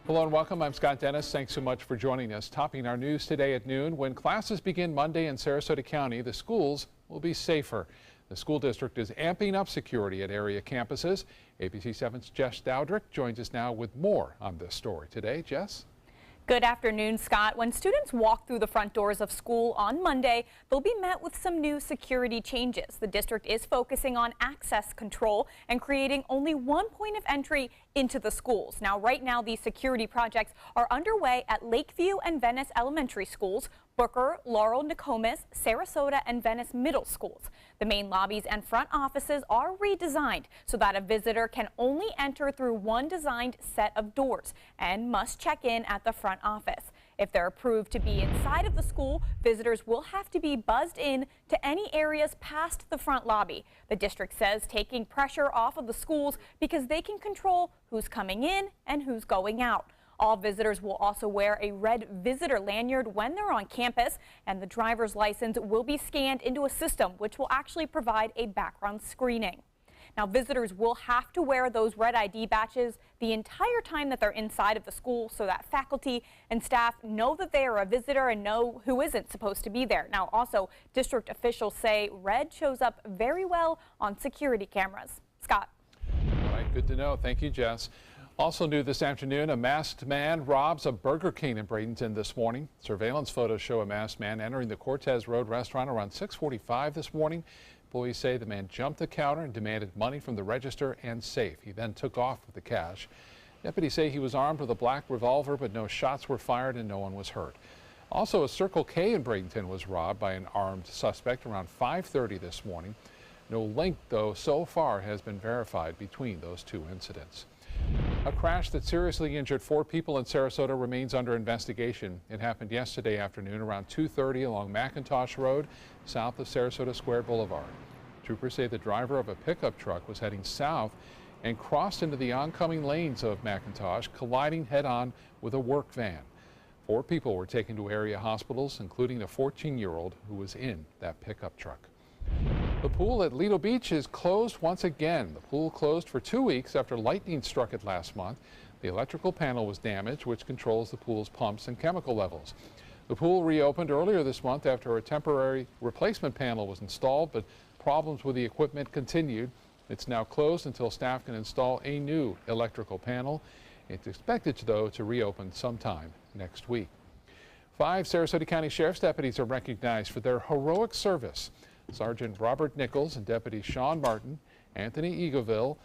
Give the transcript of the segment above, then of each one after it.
Hello and welcome. I'm Scott Dennis. Thanks so much for joining us. Topping our news today at noon, when classes begin Monday in Sarasota County, the schools will be safer. The school district is amping up security at area campuses. ABC 7's Jess Dowdrick joins us now with more on this story today. Jess? Good afternoon, Scott. When students walk through the front doors of school on Monday, they'll be met with some new security changes. The district is focusing on access control and creating only one point of entry into the schools. Now, right now, these security projects are underway at Lakeview and Venice Elementary Schools, Booker, Laurel, Nokomis, Sarasota, and Venice Middle Schools. The main lobbies and front offices are redesigned so that a visitor can only enter through one designed set of doors and must check in at the front office. If they're approved to be inside of the school, visitors will have to be buzzed in to any areas past the front lobby. The district says taking pressure off of the schools because they can control who's coming in and who's going out. All visitors will also wear a red visitor lanyard when they're on campus, and the driver's license will be scanned into a system which will actually provide a background screening. Now, visitors will have to wear those red ID badges the entire time that they're inside of the school so that faculty and staff know that they are a visitor and know who isn't supposed to be there. Now, also, district officials say red shows up very well on security cameras. Scott. All right, good to know. Thank you, Jess. Also new this afternoon, a masked man robs a Burger King in Bradenton this morning. Surveillance photos show a masked man entering the Cortez Road restaurant around 6:45 this morning. Police say the man jumped the counter and demanded money from the register and safe. He then took off with the cash. Deputies say he was armed with a black revolver, but no shots were fired and no one was hurt. Also, a Circle K in Bradenton was robbed by an armed suspect around 5:30 this morning. No link, though, so far has been verified between those two incidents. A crash that seriously injured 4 people in Sarasota remains under investigation. It happened yesterday afternoon around 2:30 along McIntosh Road, south of Sarasota Square Boulevard. Troopers say the driver of a pickup truck was heading south and crossed into the oncoming lanes of McIntosh, colliding head-on with a work van. 4 people were taken to area hospitals, including a 14-year-old who was in that pickup truck. The pool at Lido Beach is closed once again. The pool closed for 2 weeks after lightning struck it last month. The electrical panel was damaged, which controls the pool's pumps and chemical levels. The pool reopened earlier this month after a temporary replacement panel was installed, but problems with the equipment continued. It's now closed until staff can install a new electrical panel. It's expected, though, to reopen sometime next week. 5 Sarasota County Sheriff's deputies are recognized for their heroic service. Sergeant Robert Nichols and Deputy Sean Martin, Anthony Eagoville,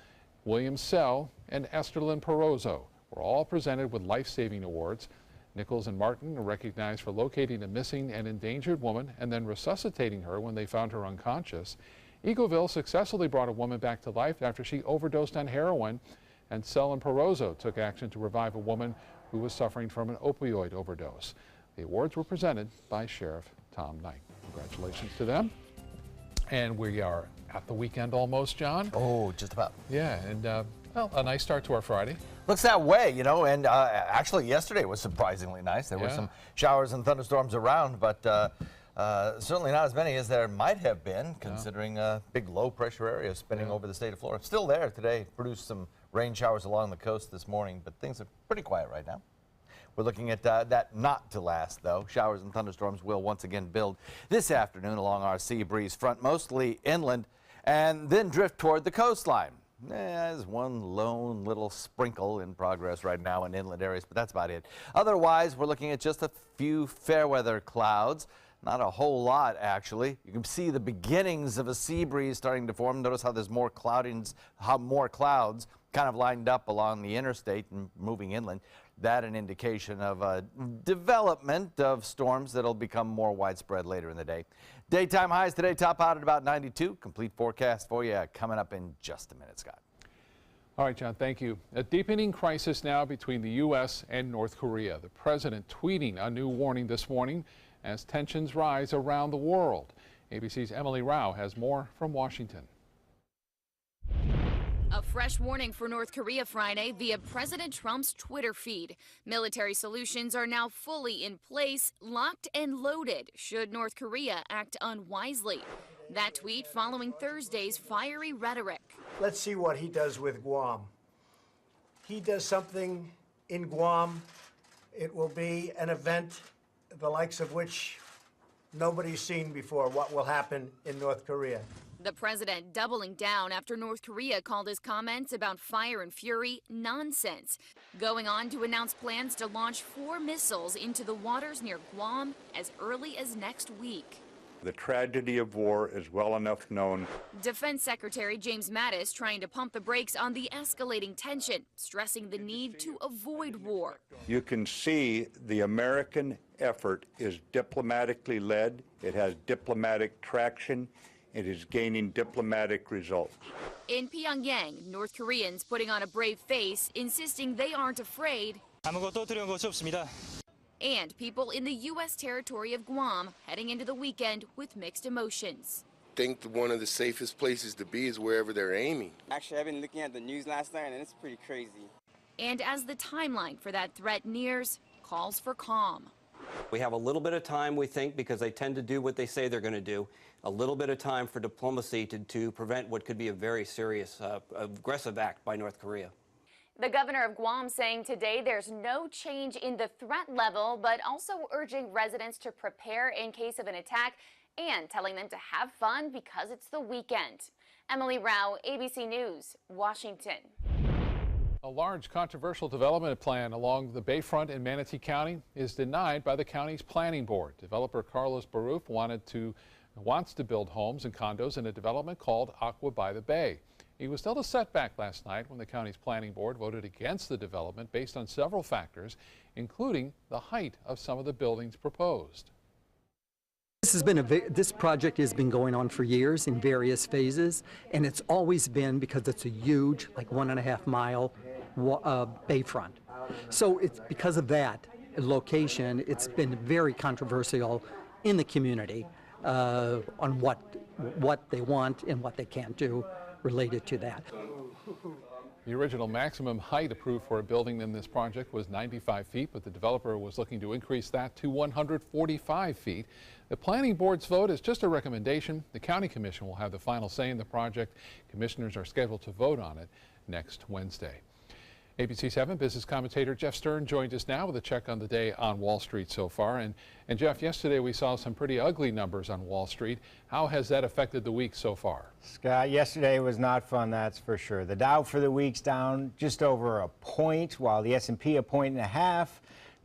William Sell, and Esterlyn Perozzo were all presented with life-saving awards. Nichols and Martin are recognized for locating a missing and endangered woman and then resuscitating her when they found her unconscious. Eagoville successfully brought a woman back to life after she overdosed on heroin, and Sell and Perozzo took action to revive a woman who was suffering from an opioid overdose. The awards were presented by Sheriff Tom Knight. Congratulations to them. And we are at the weekend almost, John. Oh, just about. Yeah, and well, a nice start to our Friday. Looks that way, you know, and actually yesterday was surprisingly nice. There were some showers and thunderstorms around, but certainly not as many as there might have been, considering a big low-pressure area spinning over the state of Florida. Still there today, produced some rain showers along the coast this morning, but things are pretty quiet right now. We're looking at that not to last, though. Showers and thunderstorms will once again build this afternoon along our sea breeze front, mostly inland, and then drift toward the coastline. There's one lone little sprinkle in progress right now in inland areas, but that's about it. Otherwise, we're looking at just a few fair weather clouds. Not a whole lot, actually. You can see the beginnings of a sea breeze starting to form. Notice how there's more cloudings, how more clouds kind of lined up along the interstate and moving inland. That an indication of a development of storms that'll become more widespread later in the day. Daytime highs today top out at about 92. Complete forecast for you coming up in just a minute, Scott. All right, John, thank you. A deepening crisis now between the U.S. and North Korea. The president tweeting a new warning this morning as tensions rise around the world. ABC's Emily Rao has more from Washington. A fresh warning for North Korea Friday via President Trump's Twitter feed. Military solutions are now fully in place, locked and loaded, should North Korea act unwisely. That tweet following Thursday's fiery rhetoric. Let's see what he does with Guam. He does something in Guam. It will be an event the likes of which nobody's seen before, what will happen in North Korea. The president doubling down after North Korea called his comments about fire and fury nonsense, going on to announce plans to launch 4 missiles into the waters near Guam as early as next week. The tragedy of war is well enough known. Defense Secretary James Mattis trying to pump the brakes on the escalating tension, stressing the need to avoid war. You can see the American effort is diplomatically led. It has diplomatic traction. It is gaining diplomatic results. In Pyongyang, North Koreans putting on a brave face, insisting they aren't afraid. 아무것도 두려운 것이 없습니다. And people in the U.S. territory of Guam heading into the weekend with mixed emotions. I think one of the safest places to be is wherever they're aiming. Actually, I've been looking at the news last night, and it's pretty crazy. And as the timeline for that threat nears, calls for calm. We have a little bit of time, we think, because they tend to do what they say they're going to do, a little bit of time for diplomacy to prevent what could be a very serious, aggressive act by North Korea. The governor of Guam saying today there's no change in the threat level, but also urging residents to prepare in case of an attack and telling them to have fun because it's the weekend. Emily Rao, ABC News, Washington. A large controversial development plan along the Bayfront in Manatee County is denied by the county's planning board. Developer Carlos Baruf wants to build homes and condos in a development called Aqua by the Bay. He was dealt a setback last night when the county's planning board voted against the development based on several factors, including the height of some of the buildings proposed. This project has been going on for years in various phases, and it's always been because it's a huge, like 1.5 mile bayfront. So it's because of that location, it's been very controversial in the community on what they want and what they can't do related to that. The original maximum height approved for a building in this project was 95 feet, but the developer was looking to increase that to 145 feet. The planning board's vote is just a recommendation. The county commission will have the final say in the project. Commissioners are scheduled to vote on it next Wednesday. ABC 7 business commentator Jeff Stern joins us now with a check on the day on Wall Street so far. And Jeff, yesterday we saw some pretty ugly numbers on Wall Street. How has that affected the week so far? Scott, yesterday was not fun, that's for sure. The Dow for the week's down just over a point, while the S&P 1.5 points,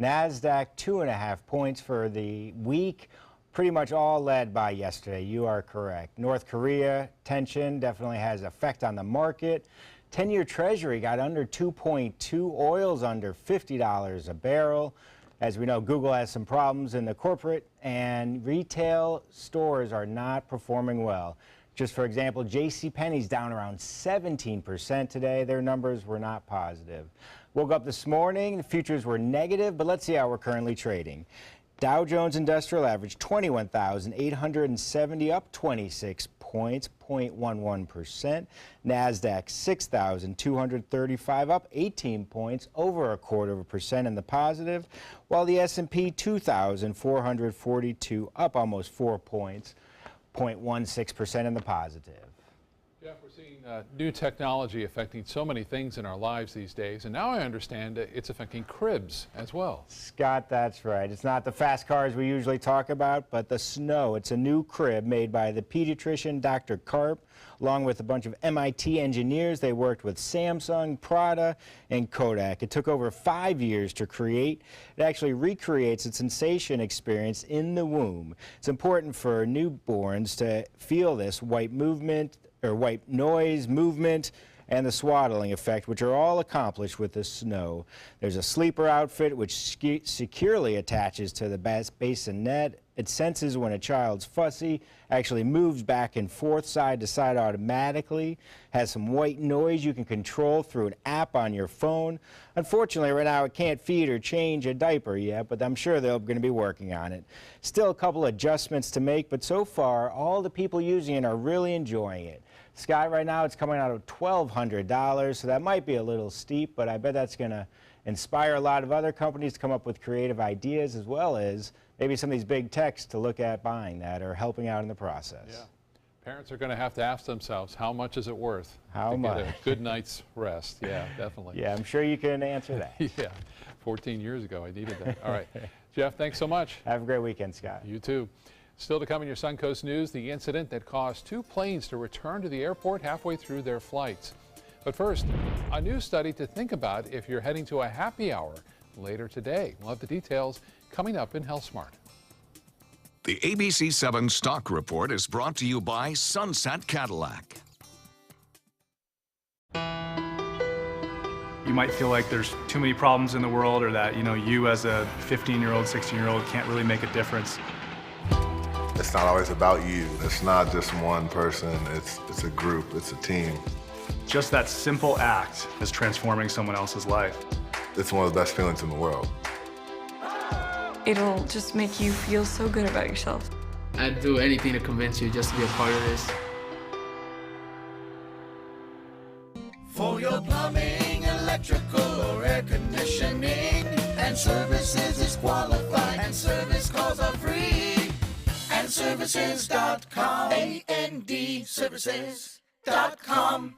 NASDAQ 2.5 points for the week. Pretty much all led by yesterday. You are correct. North Korea tension definitely has effect on the market. 10-year Treasury got under 2.2, oil's under $50 a barrel. As we know, Google has some problems in the corporate and retail stores are not performing well. Just for example, JCPenney's down around 17% today. Their numbers were not positive. Woke up this morning, the futures were negative, but let's see how we're currently trading. Dow Jones Industrial Average 21,870, up 26 points, 0.11%. NASDAQ 6,235, up 18 points, over 0.25% in the positive, while the S&P 2,442, up almost 4 points, 0.16% in the positive. Jeff, we're seeing new technology affecting so many things in our lives these days, and now I understand it's affecting cribs as well. Scott, that's right. It's not the fast cars we usually talk about, but the snow. It's a new crib made by the pediatrician Dr. Karp, along with a bunch of MIT engineers. They worked with Samsung, Prada, and Kodak. It took over 5 years to create. It actually recreates a sensation experience in the womb. It's important for newborns to feel this white movement, or white noise, movement, and the swaddling effect, which are all accomplished with the snow. There's a sleeper outfit which securely attaches to the bassinet. It senses when a child's fussy, actually moves back and forth side to side automatically, has some white noise you can control through an app on your phone. Unfortunately, right now it can't feed or change a diaper yet, but I'm sure they're going to be working on it. Still a couple adjustments to make, but so far all the people using it are really enjoying it. Scott, right now it's coming out of $1,200, so that might be a little steep, but I bet that's going to inspire a lot of other companies to come up with creative ideas, as well as maybe some of these big techs to look at buying that or helping out in the process. Yeah. Parents are going to have to ask themselves, how much is it worth How to much? get a good night's rest? Yeah, definitely. Yeah, I'm sure you can answer that. Yeah, 14 years ago, I needed that. All right, Jeff, thanks so much. Have a great weekend, Scott. You too. Still to come in your Suncoast News, the incident that caused 2 planes to return to the airport halfway through their flights. But first, a new study to think about if you're heading to a happy hour later today. We'll have the details coming up in Health Smart. The ABC 7 Stock Report is brought to you by Sunset Cadillac. You might feel like there's too many problems in the world, or that, you as a 15-year-old, 16-year-old can't really make a difference. It's not always about you. It's not just one person. It's a group. It's a team. Just that simple act is transforming someone else's life. It's one of the best feelings in the world. It'll just make you feel so good about yourself. I'd do anything to convince you just to be a part of this. For your plumbing, electrical, or air conditioning, and services is qualified, and service calls are free. And services.com, A-N-D, services.com.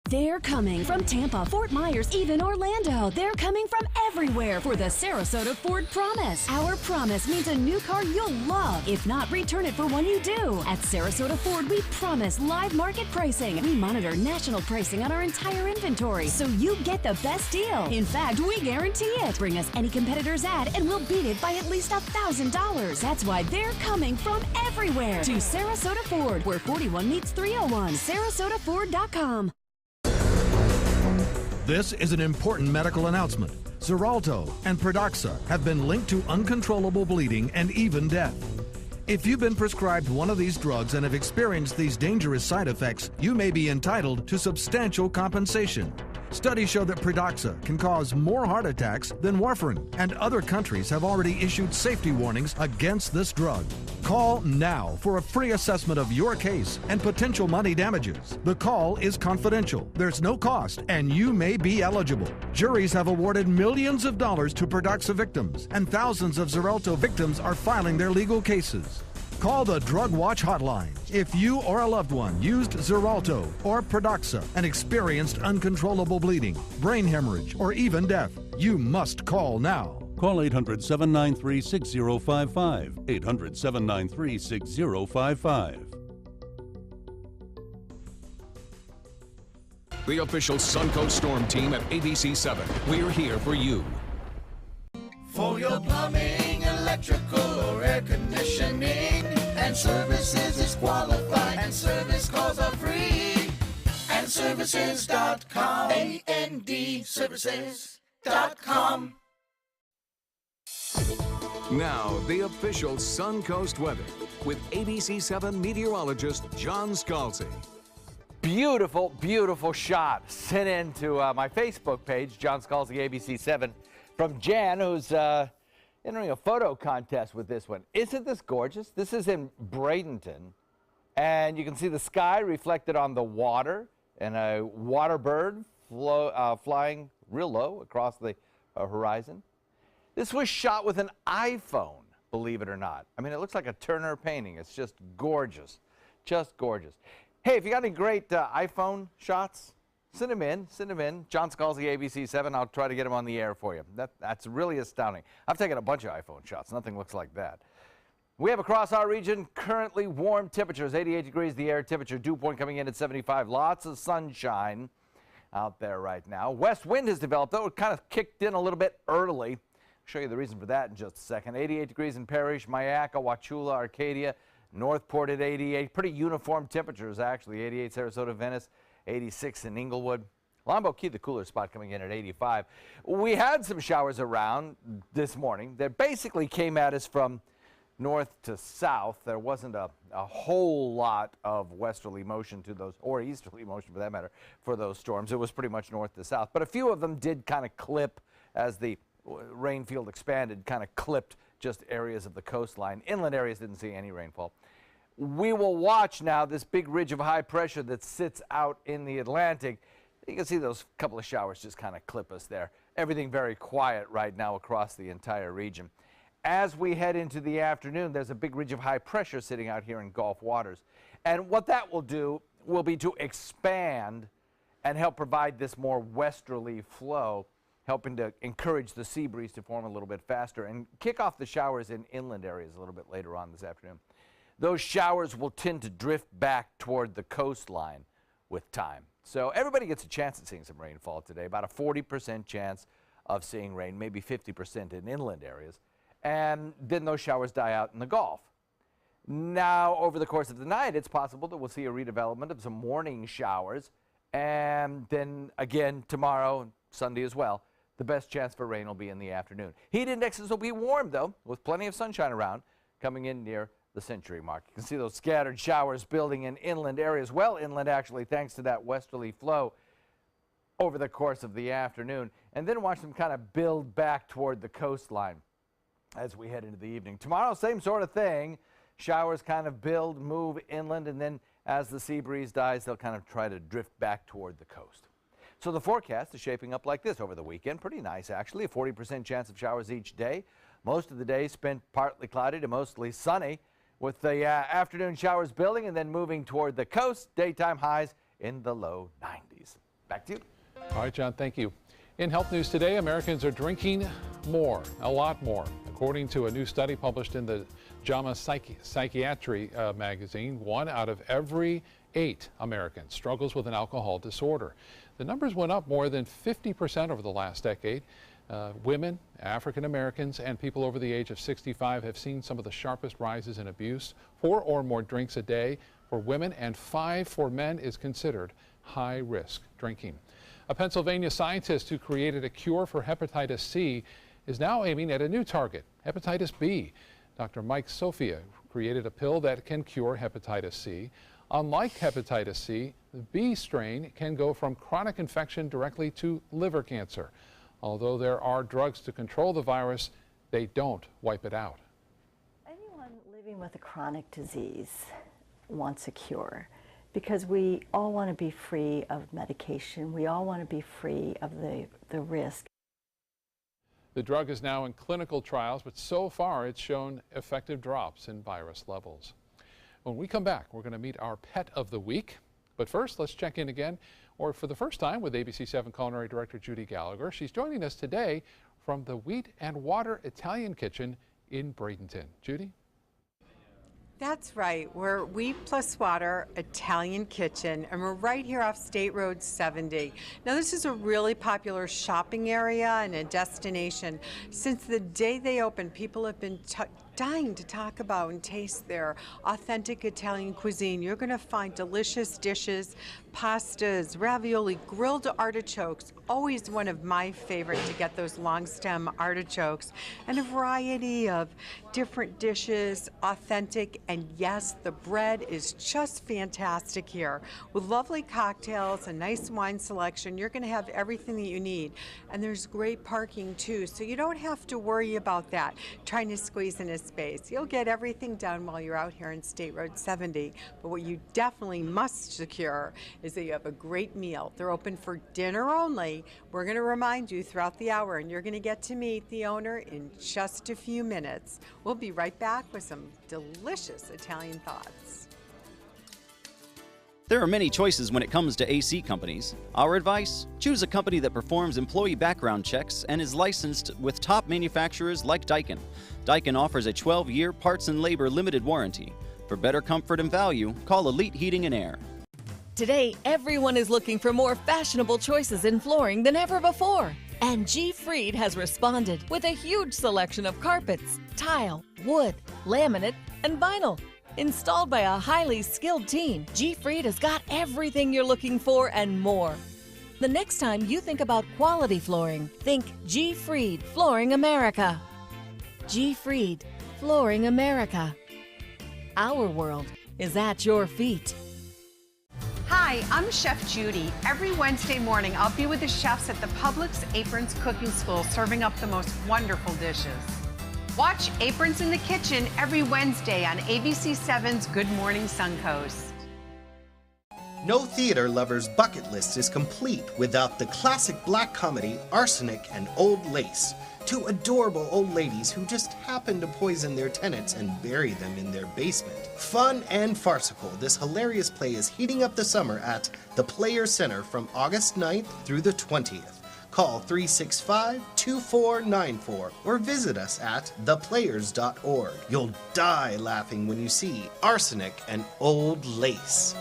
They're coming from Tampa, Fort Myers, even Orlando. They're coming from everywhere for the Sarasota Ford Promise. Our promise means a new car you'll love. If not, return it for one you do. At Sarasota Ford, we promise live market pricing. We monitor national pricing on our entire inventory, so you get the best deal. In fact, we guarantee it. Bring us any competitor's ad, and we'll beat it by at least $1,000. That's why they're coming from everywhere to Sarasota Ford, where 41 meets 301. SarasotaFord.com. This is an important medical announcement. Xarelto and Pradaxa have been linked to uncontrollable bleeding and even death. If you've been prescribed one of these drugs and have experienced these dangerous side effects, you may be entitled to substantial compensation. Studies show that Pradaxa can cause more heart attacks than warfarin, and other countries have already issued safety warnings against this drug. Call now for a free assessment of your case and potential money damages. The call is confidential, there's no cost, and you may be eligible. Juries have awarded millions of dollars to Pradaxa victims, and thousands of Xarelto victims are filing their legal cases. Call the Drug Watch hotline if you or a loved one used Xarelto or Pradaxa and experienced uncontrollable bleeding, brain hemorrhage, or even death. You must call now. Call 800-793-6055. 800-793-6055. The official Suncoast Storm team at ABC 7. We're here for you. For your plumbing, electrical, or air conditioning, and services is qualified, and service calls are free. And services.com, A-N-D, services.com. Now, the official Suncoast weather with ABC 7 meteorologist John Scalzi. Beautiful, beautiful shot sent in to my Facebook page, John Scalzi, ABC 7, from Jan, who's entering a photo contest with this one. Isn't this gorgeous? This is in Bradenton, and you can see the sky reflected on the water, and a water bird flying real low across the horizon. This was shot with an iPhone, believe it or not. I mean, it looks like a Turner painting. It's just gorgeous, just gorgeous. Hey, if you got any great iPhone shots, send them in. John Scalzi, ABC 7. I'll try to get them on the air for you. That's really astounding. I've taken a bunch of iPhone shots. Nothing looks like that. We have across our region currently warm temperatures, 88 degrees the air temperature, dew point coming in at 75. Lots of sunshine out there right now. West wind has developed, though. It kind of kicked in a little bit early. I'll show you the reason for that in just a second. 88 degrees in Parrish, Myakka, Wauchula, Arcadia, Northport at 88. Pretty uniform temperatures, actually. 88 Sarasota, Venice, 86 in Inglewood. Lombo Key, the cooler spot, coming in at 85. We had some showers around this morning that basically came at us from north to south. There wasn't a whole lot of westerly motion to those, or easterly motion for that matter, for those storms. It was pretty much north to south. But a few of them did kind of clip as the rain field expanded, kind of clipped just areas of the coastline. Inland areas didn't see any rainfall. We will watch now this big ridge of high pressure that sits out in the Atlantic. You can see those couple of showers just kind of clip us there. Everything very quiet right now across the entire region. As we head into the afternoon, there's a big ridge of high pressure sitting out here in Gulf waters. And what that will do will be to expand and help provide this more westerly flow, helping to encourage the sea breeze to form a little bit faster and kick off the showers in inland areas a little bit later on this afternoon. Those showers will tend to drift back toward the coastline with time. So everybody gets a chance at seeing some rainfall today, about a 40% chance of seeing rain, maybe 50% in inland areas. And then those showers die out in the Gulf. Now, over the course of the night, it's possible that we'll see a redevelopment of some morning showers. And then again tomorrow and Sunday as well, the best chance for rain will be in the afternoon. Heat indexes will be warm, though, with plenty of sunshine around, coming in near the century mark. You can see those scattered showers building in inland areas, well inland actually, thanks to that westerly flow over the course of the afternoon. And then watch them kind of build back toward the coastline as we head into the evening. Tomorrow, same sort of thing. Showers kind of build, move inland, and then as the sea breeze dies, they'll kind of try to drift back toward the coast. So the forecast is shaping up like this over the weekend. Pretty nice, actually. A 40% chance of showers each day. Most of the day spent partly cloudy to mostly sunny, with the afternoon showers building and then moving toward the coast. Daytime highs in the low 90s. Back to you. All right, John, thank you. In health news today, Americans are drinking more, a lot more. According to a new study published in the JAMA Psychiatry magazine, 1 out of every 8 Americans struggles with an alcohol disorder. The numbers went up more than 50% over the last decade. Women, African Americans, and people over the age of 65 have seen some of the sharpest rises in abuse. 4 or more drinks a day for women and 5 for men is considered high-risk drinking. A Pennsylvania scientist who created a cure for hepatitis C is now aiming at a new target, hepatitis B. Dr. Mike Sophia created a pill that can cure hepatitis C. Unlike hepatitis C, the B strain can go from chronic infection directly to liver cancer. Although there are drugs to control the virus, they don't wipe it out. Anyone living with a chronic disease wants a cure, because we all want to be free of medication. We all want to be free of the risk. The drug is now in clinical trials, but so far it's shown effective drops in virus levels. When we come back, we're going to meet our pet of the week. But first, let's check in again, or for the first time, with ABC7 Culinary Director Judy Gallagher. She's joining us today from the Wheat and Water Italian Kitchen in Bradenton. Judy? That's right. We're Wheat Plus Water Italian Kitchen, and we're right here off State Road 70. Now, this is a really popular shopping area and a destination. Since the day they opened, people have been dying to talk about and taste their authentic Italian cuisine. You're going to find delicious dishes, pastas, ravioli, grilled artichokes, always one of my favorite to get those long stem artichokes, and a variety of different dishes, authentic, and yes, the bread is just fantastic here. With lovely cocktails, a nice wine selection, you're going to have everything that you need. And there's great parking too, so you don't have to worry about that, trying to squeeze in a space. You'll get everything done while you're out here in State Road 70, but what you definitely must secure is that you have a great meal. They're open for dinner only. We're going to remind you throughout the hour, and you're going to get to meet the owner in just a few minutes. We'll be right back with some delicious Italian thoughts. There are many choices when it comes to AC companies. Our advice? Choose a company that performs employee background checks and is licensed with top manufacturers like Daikin. Daikin offers a 12-year parts and labor limited warranty. For better comfort and value, call Elite Heating and Air. Today, everyone is looking for more fashionable choices in flooring than ever before. And G. Fried has responded with a huge selection of carpets, tile, wood, laminate, and vinyl. Installed by a highly skilled team, G. Fried has got everything you're looking for and more. The next time you think about quality flooring, think G. Fried Flooring America. G. Fried Flooring America. Our world is at your feet. Hi, I'm Chef Judy. Every Wednesday morning, I'll be with the chefs at the Publix Aprons Cooking School serving up the most wonderful dishes. Watch Aprons in the Kitchen every Wednesday on ABC7's Good Morning Suncoast. No theater lover's bucket list is complete without the classic black comedy Arsenic and Old Lace. Two adorable old ladies who just happen to poison their tenants and bury them in their basement. Fun and farcical, this hilarious play is heating up the summer at the Players Center from August 9th through the 20th. Call 365-2494 or visit us at theplayers.org. You'll die laughing when you see Arsenic and Old Lace.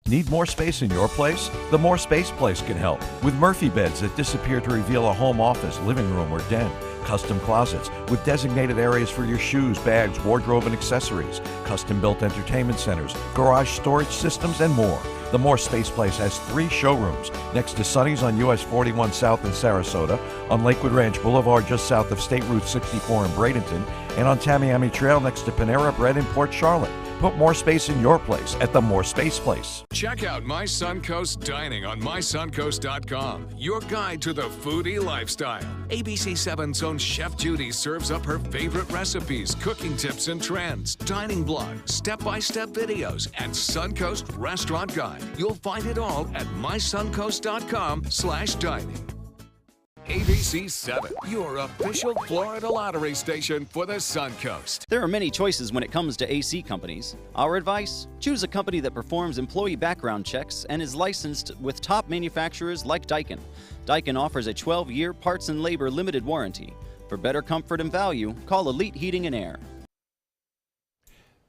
Need more space in your place? The More Space Place can help with Murphy beds that disappear to reveal a home office, living room, or den. Custom closets with designated areas for your shoes, bags, wardrobe, and accessories. Custom-built entertainment centers, garage storage systems, and more. The More Space Place has 3 showrooms next to Sunny's on US 41 South in Sarasota, on Lakewood Ranch Boulevard just south of State Route 64 in Bradenton, and on Tamiami Trail next to Panera Bread in Port Charlotte. Put more space in your place at the More Space Place. Check out My Suncoast Dining on mysuncoast.com, your guide to the foodie lifestyle. ABC7's own Chef Judy serves up her favorite recipes, cooking tips and trends, dining blog, step-by-step videos, and Suncoast Restaurant Guide. You'll find it all at mysuncoast.com/dining. ABC 7, your official Florida lottery station for the Suncoast. There are many choices when it comes to AC companies. Our advice: choose a company that performs employee background checks and is licensed with top manufacturers like Daikin. Daikin offers a 12-year parts and labor limited warranty. For better comfort and value, call Elite Heating and Air.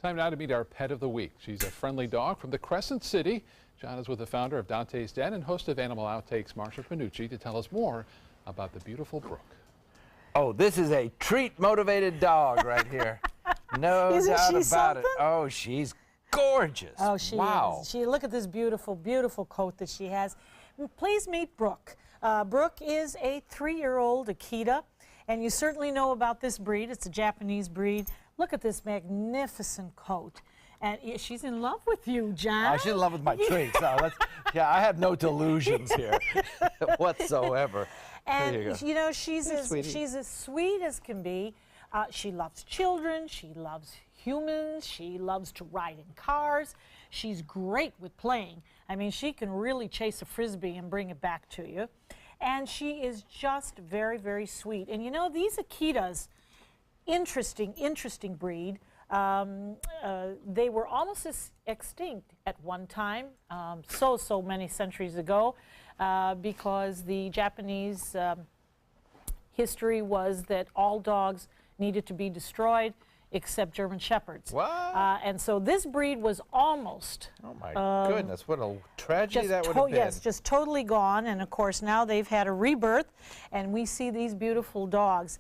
Time now to meet our pet of the week. She's a friendly dog from the Crescent City. John is with the founder of Dante's Den and host of Animal Outtakes, Marsha Panucci, to tell us more about the beautiful Brooke. Oh, this is a treat-motivated dog right here. No doubt about it. Oh, she's gorgeous. Oh, she wow. is. Look at this beautiful, beautiful coat that she has. Please meet Brooke. Brooke is a 3-year-old Akita, and you certainly know about this breed. It's a Japanese breed. Look at this magnificent coat. And she's in love with you, John. She's in love with my treats. Yeah, I have no delusions here whatsoever. And you know, she's as sweet as can be. She loves children. She loves humans. She loves to ride in cars. She's great with playing. I mean, she can really chase a Frisbee and bring it back to you. And she is just very, very sweet. And you know, these Akitas, interesting breed. They were almost extinct at one time, so many centuries ago, because the Japanese history was that all dogs needed to be destroyed except German Shepherds. What? And so this breed was almost. Oh my goodness, what a tragedy that would have been. Yes, just totally gone. And of course now they've had a rebirth, and we see these beautiful dogs.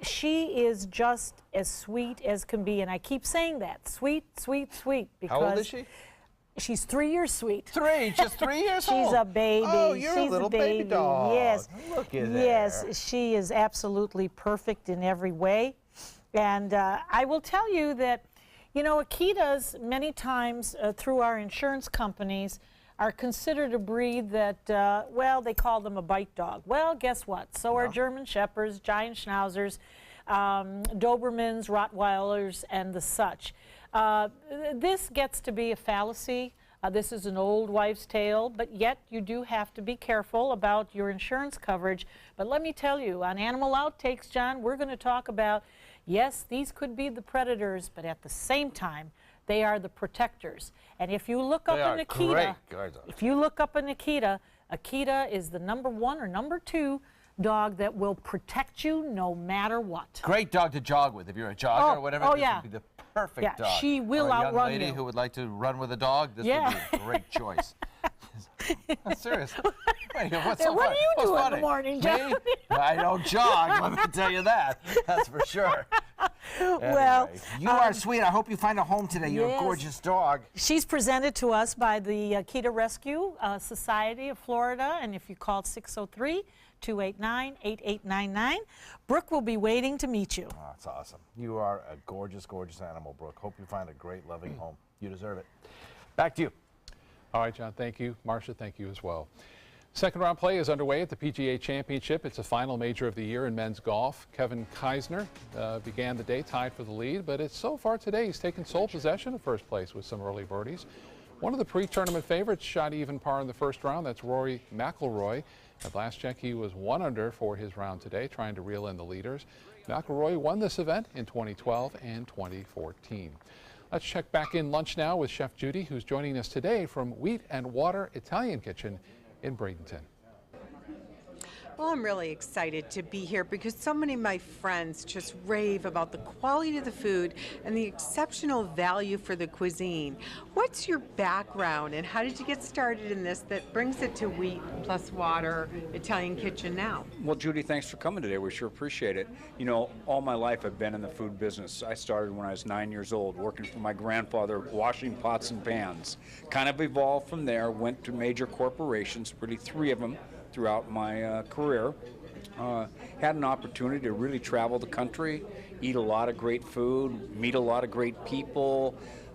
She is just as sweet as can be, and I keep saying that, sweet, sweet, sweet. Because how old is she? She's 3 years sweet. Just 3 years old? She's a baby. Oh, you're a little baby dog. Yes. Look at that. Yes, she is absolutely perfect in every way. And I will tell you that, you know, Akitas many times through our insurance companies are considered a breed that, well, they call them a bite dog. Well, guess what? So are German Shepherds, Giant Schnauzers, Dobermans, Rottweilers, and the such. This gets to be a fallacy. This is an old wives' tale, but yet you do have to be careful about your insurance coverage. But let me tell you, on Animal Outtakes, John, we're going to talk about, yes, these could be the predators, but at the same time, they are the protectors. And if you look up an Akita, Akita is the #1 or #2 dog that will protect you no matter what. Great dog to jog with. If you're a jogger or whatever, this would be the perfect dog. She will or a outrun young lady you. who would like to run with a dog, this would be a great choice. I'm serious. Wait, what's so what funny? do you do What's in the morning, John? Me? I don't jog, let me tell you that. That's for sure. Well, anyway, you are sweet. I hope you find a home today. You're a gorgeous dog. She's presented to us by the Akita Rescue Society of Florida, and if you call 603-289-8899, Brooke will be waiting to meet you. Oh, that's awesome. You are a gorgeous, gorgeous animal, Brooke. Hope you find a great, loving home. You deserve it. Back to you. All right, John, thank you. Marsha, thank you as well. Second round play is underway at the PGA Championship. It's a final major of the year in men's golf. Kevin Kisner began the day tied for the lead, but so far today he's taken sole possession of first place with some early birdies. One of the pre-tournament favorites shot even par in the first round. That's Rory McIlroy. At last check, he was 1 under for his round today, trying to reel in the leaders. McIlroy won this event in 2012 and 2014. Let's check back in lunch now with Chef Judy, who's joining us today from Wheat and Water Italian Kitchen in Bradenton. Well, I'm really excited to be here because so many of my friends just rave about the quality of the food and the exceptional value for the cuisine. What's your background and how did you get started in this that brings it to Wheat plus Water Italian Kitchen now? Well, Judy, thanks for coming today. We sure appreciate it. You know, all my life I've been in the food business. I started when I was 9 years old, working for my grandfather, washing pots and pans. Kind of evolved from there, went to major corporations, really 3 of them, throughout my career. Had an opportunity to really travel the country, eat a lot of great food, meet a lot of great people,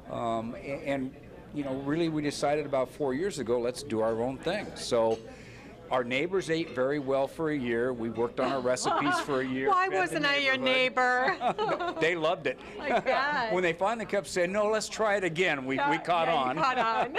and you know, really we decided about 4 years ago, let's do our own thing. So our neighbors ate very well for a year. We worked on our recipes for a year. Why wasn't I your neighbor? They loved it. My God. When they finally kept saying, no, let's try it again, we caught on. You caught on.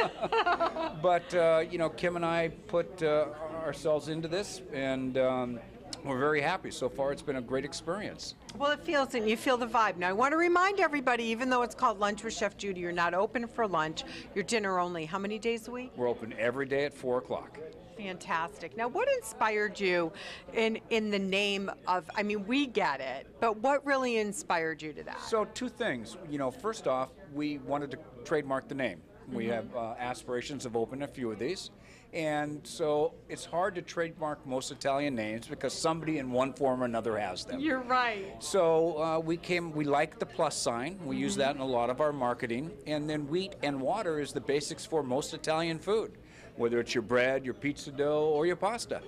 But, you know, Kim and I put ourselves into this, and we're very happy. So far, it's been a great experience. Well, it feels it, and you feel the vibe. Now, I want to remind everybody, even though it's called Lunch with Chef Judy, you're not open for lunch. You're dinner only. How many days a week? We're open every day at 4 o'clock. Fantastic. Now, what inspired you in the name of, I mean, we get it, but what really inspired you to that? So 2 things. You know, first off, we wanted to trademark the name. We have aspirations of opening a few of these. And so it's hard to trademark most Italian names because somebody in one form or another has them. You're right. So we like the plus sign. We use that in a lot of our marketing. And then Wheat and Water is the basics for most Italian food, whether it's your bread, your pizza dough, or your pasta.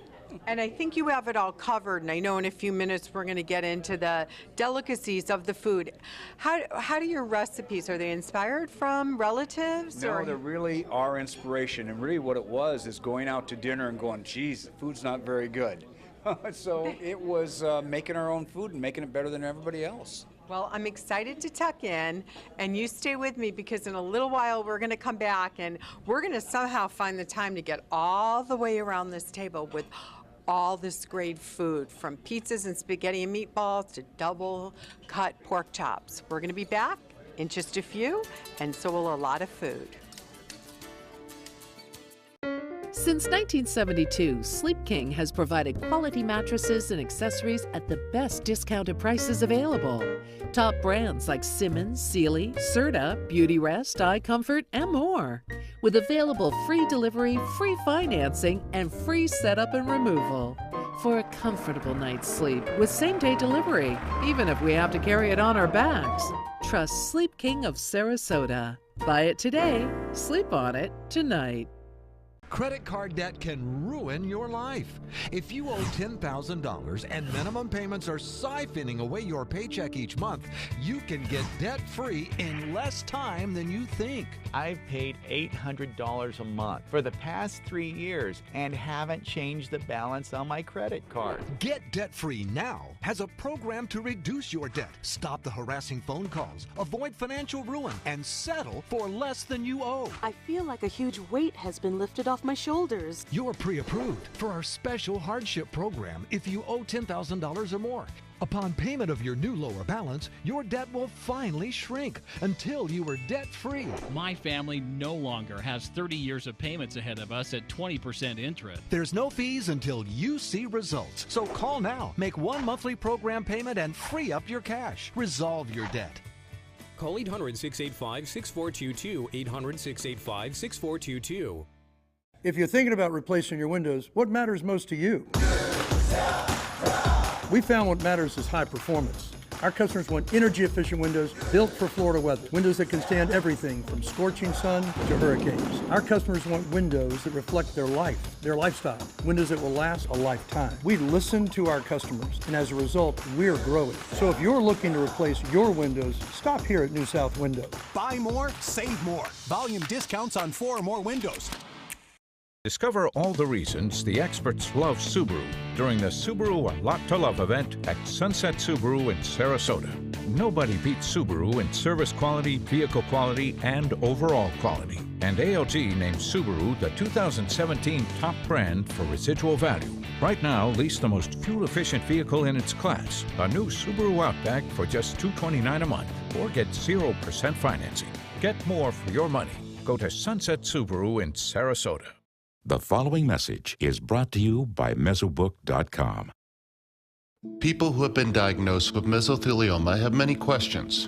And I think you have it all covered, and I know in a few minutes we're going to get into the delicacies of the food. How do your recipes, are they inspired from relatives? No, or? they really are inspiration, and really what it was is going out to dinner and going, geez, the food's not very good. So it was making our own food and making it better than everybody else. Well, I'm excited to tuck in, and you stay with me because in a little while we're going to come back and we're going to somehow find the time to get all the way around this table with all this great food, from pizzas and spaghetti and meatballs to double cut pork chops. We're going to be back in just a few, and so will a lot of food. Since 1972, Sleep King has provided quality mattresses and accessories at the best discounted prices available. Top brands like Simmons, Sealy, Serta, Beautyrest, iComfort, and more. With available free delivery, free financing, and free setup and removal. For a comfortable night's sleep with same-day delivery, even if we have to carry it on our backs. Trust Sleep King of Sarasota. Buy it today, sleep on it tonight. Credit card debt can ruin your life. If you owe $10,000 and minimum payments are siphoning away your paycheck each month, you can get debt-free in less time than you think. I've paid $800 a month for the past 3 years and haven't changed the balance on my credit card. Get debt-free now has a program to reduce your debt, stop the harassing phone calls, avoid financial ruin, and settle for less than you owe. I feel like a huge weight has been lifted off my shoulders. You're pre-approved for our special hardship program if you owe $10,000 or more. Upon payment of your new lower balance, your debt will finally shrink until you are debt-free. My family no longer has 30 years of payments ahead of us at 20% interest. There's no fees until you see results. So call now, make one monthly program payment, and free up your cash. Resolve your debt. Call 800-685-6422, 800-685-6422. If you're thinking about replacing your windows, what matters most to you? We found what matters is high performance. Our customers want energy-efficient windows built for Florida weather. Windows that can stand everything from scorching sun to hurricanes. Our customers want windows that reflect their life, their lifestyle. Windows that will last a lifetime. We listen to our customers, and as a result, we're growing. So if you're looking to replace your windows, stop here at New South Window. Buy more, save more. Volume discounts on 4 or more windows. Discover all the reasons the experts love Subaru during the Subaru A Lot to Love event at Sunset Subaru in Sarasota. Nobody beats Subaru in service quality, vehicle quality, and overall quality. And ALG named Subaru the 2017 top brand for residual value. Right now, lease the most fuel-efficient vehicle in its class, a new Subaru Outback for just $229 a month, or get 0% financing. Get more for your money. Go to Sunset Subaru in Sarasota. The following message is brought to you by Mesobook.com. People who have been diagnosed with mesothelioma have many questions.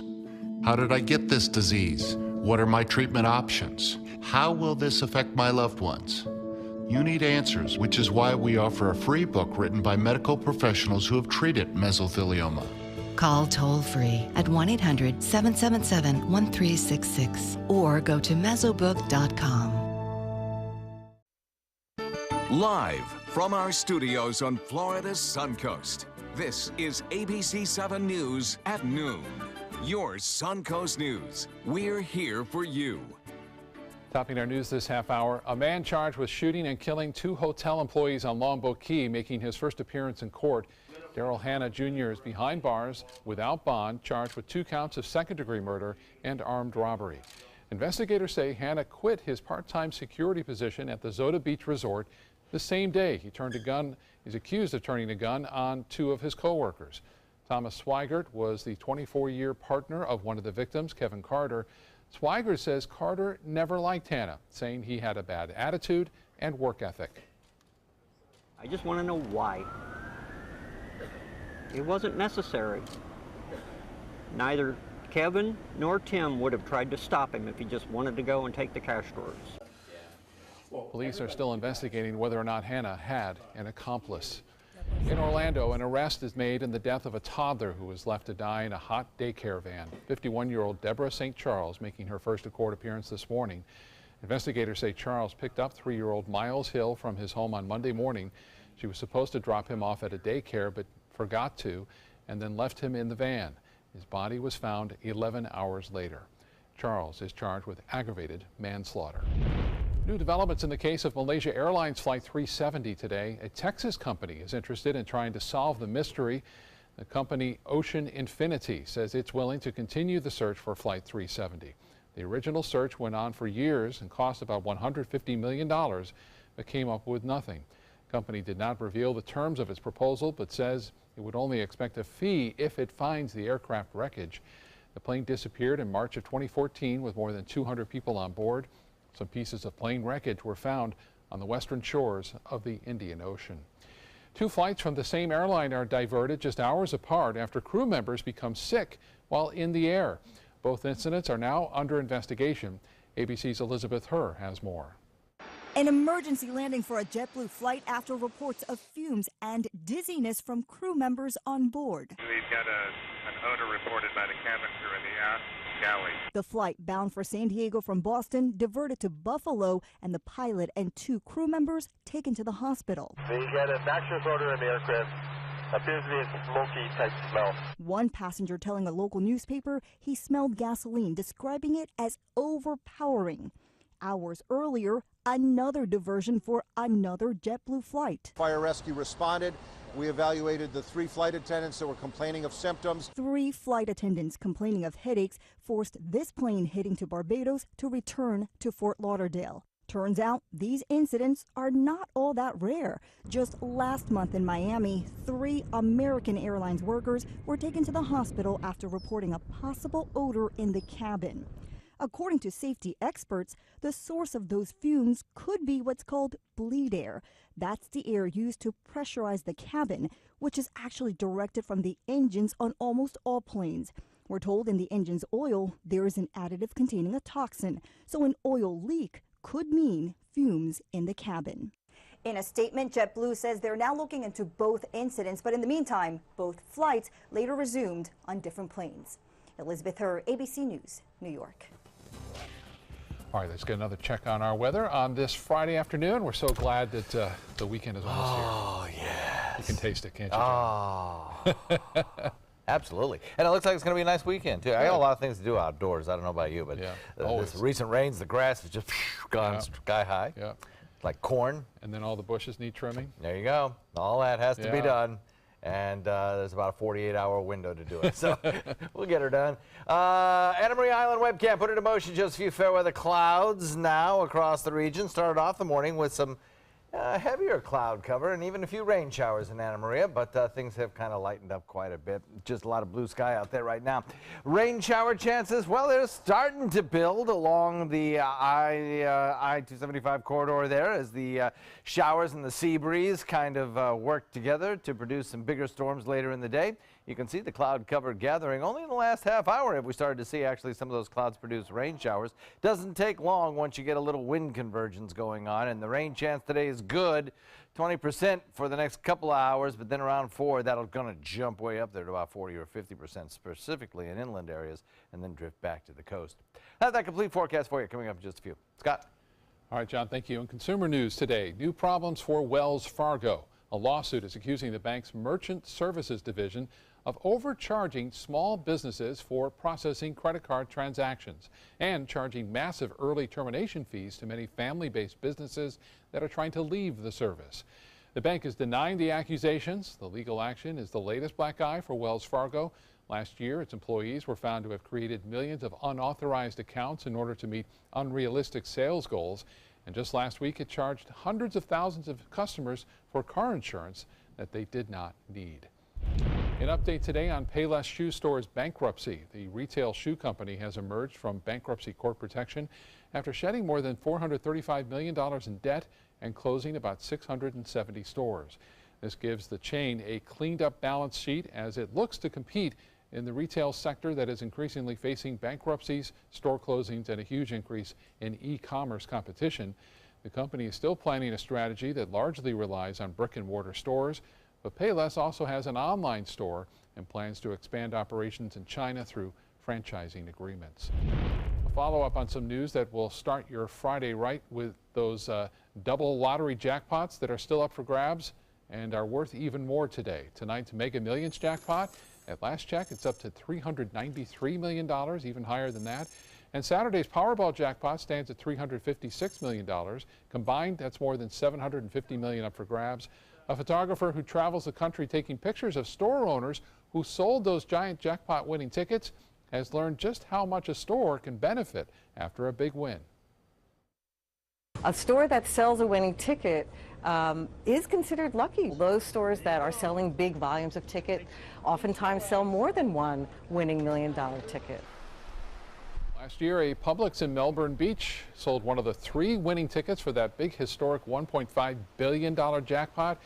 How did I get this disease? What are my treatment options? How will this affect my loved ones? You need answers, which is why we offer a free book written by medical professionals who have treated mesothelioma. Call toll-free at 1-800-777-1366 or go to Mesobook.com. Live from our studios on Florida's Suncoast, this is ABC 7 News at noon. Your Suncoast News. We're here for you. Topping our news this half hour, a man charged with shooting and killing 2 hotel employees on Longboat Key making his first appearance in court. Daryl Hanna Jr. is behind bars without bond, charged with 2 counts of second-degree murder and armed robbery. Investigators say Hanna quit his part-time security position at the Zota Beach Resort the same day he's accused of turning a gun on 2 of his co-workers. Thomas Swigert was the 24-year partner of one of the victims, Kevin Carter. Swigert says Carter never liked Hanna, saying he had a bad attitude and work ethic. I just want to know why. It wasn't necessary. Neither Kevin nor Tim would have tried to stop him if he just wanted to go and take the cash drawers. Police are still investigating whether or not Hanna had an accomplice. In Orlando, an arrest is made in the death of a toddler who was left to die in a hot daycare van. 51-year-old Deborah St. Charles making her first court appearance this morning. Investigators say Charles picked up 3-year-old Miles Hill from his home on Monday morning. She was supposed to drop him off at a daycare but forgot to and then left him in the van. His body was found 11 hours later. Charles is charged with aggravated manslaughter. New developments in the case of Malaysia Airlines Flight 370 today. A Texas company is interested in trying to solve the mystery. The company Ocean Infinity says it's willing to continue the search for Flight 370. The original search went on for years and cost about $150 million, but came up with nothing. The company did not reveal the terms of its proposal, but says it would only expect a fee if it finds the aircraft wreckage. The plane disappeared in March of 2014 with more than 200 people on board. Some pieces of plane wreckage were found on the western shores of the Indian Ocean. 2 flights from the same airline are diverted just hours apart after crew members become sick while in the air. Both incidents are now under investigation. ABC's Elizabeth Herr has more. An emergency landing for a JetBlue flight after reports of fumes and dizziness from crew members on board. We've got an odor reported by the cabin crew in the aft galley. The flight bound for San Diego from Boston diverted to Buffalo, and the pilot and 2 crew members taken to the hospital. We got a noxious odor in the aircraft. Appears to be a smoky type smell. One passenger telling a local newspaper he smelled gasoline, describing it as overpowering. Hours earlier, another diversion for another JetBlue flight. Fire rescue responded. We evaluated the 3 flight attendants that were complaining of symptoms. 3 flight attendants complaining of headaches forced this plane heading to Barbados to return to Fort Lauderdale. Turns out these incidents are not all that rare. Just last month in Miami, 3 American Airlines workers were taken to the hospital after reporting a possible odor in the cabin. According to safety experts, the source of those fumes could be what's called bleed air. That's the air used to pressurize the cabin, which is actually directed from the engines on almost all planes. We're told in the engine's oil there is an additive containing a toxin, so an oil leak could mean fumes in the cabin. In a statement, JetBlue says they're now looking into both incidents, but in the meantime, both flights later resumed on different planes. Elizabeth Herr, ABC News, New York. All right, let's get another check on our weather on this Friday afternoon. We're so glad that the weekend is almost here. Oh, yes. You can taste it, can't you, John? Oh, absolutely. And it looks like it's going to be a nice weekend, too. I got a lot of things to do outdoors. I don't know about you, but this recent rains, the grass has just gone sky high. Yeah. Like corn. And then all the bushes need trimming. There you go. All that has to be done. and there's about a 48-hour window to do it. So we'll get her done. Anna Maria Island webcam put into motion. Just a few fair weather clouds now across the region. Started off the morning with some heavier cloud cover and even a few rain showers in Anna Maria, but things have kind of lightened up quite a bit. Just a lot of blue sky out there right now. Rain shower chances, well, they're starting to build along the I-275 corridor there as the showers and the sea breeze kind of work together to produce some bigger storms later in the day. You can see the cloud cover gathering only in the last half hour have we started to see actually some of those clouds produce rain showers. Doesn't take long once you get a little wind convergence going on, and the rain chance today is good, 20% for the next couple of hours, but then around 4 that'll gonna jump way up there to about 40 or 50% specifically in inland areas and then drift back to the coast. I have that complete forecast for you coming up in just a few. Scott. All right, John, thank you. In consumer news today, new problems for Wells Fargo. A lawsuit is accusing the bank's Merchant Services Division of overcharging small businesses for processing credit card transactions and charging massive early termination fees to many family-based businesses that are trying to leave the service. The bank is denying the accusations. The legal action is the latest black eye for Wells Fargo. Last year, its employees were found to have created millions of unauthorized accounts in order to meet unrealistic sales goals. And just last week, it charged hundreds of thousands of customers for car insurance that they did not need. An update today on Payless Shoe Store's bankruptcy. The retail shoe company has emerged from bankruptcy court protection after shedding more than $435 million in debt and closing about 670 stores. This gives the chain a cleaned-up balance sheet as it looks to compete in the retail sector that is increasingly facing bankruptcies, store closings, and a huge increase in e-commerce competition. The company is still planning a strategy that largely relies on brick-and-mortar stores, but Payless also has an online store and plans to expand operations in China through franchising agreements. A follow-up on some news that will start your Friday right with those double lottery jackpots that are still up for grabs and are worth even more today. Tonight's Mega Millions jackpot, at last check, it's up to $393 million, even higher than that. And Saturday's Powerball jackpot stands at $356 million. Combined, that's more than $750 million up for grabs. A photographer who travels the country taking pictures of store owners who sold those giant jackpot winning tickets has learned just how much a store can benefit after a big win. A store that sells a winning ticket is considered lucky. Those stores that are selling big volumes of ticket oftentimes sell more than one winning $1 million ticket. Last year, a Publix in Melbourne Beach sold one of the 3 winning tickets for that big historic $1.5 billion jackpot.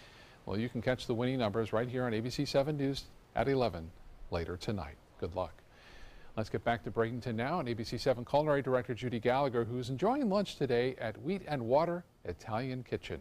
Well, you can catch the winning numbers right here on ABC 7 News at 11 later tonight. Good luck. Let's get back to Bradenton now, and ABC 7 Culinary Director Judy Gallagher, who's enjoying lunch today at Wheat and Water Italian Kitchen.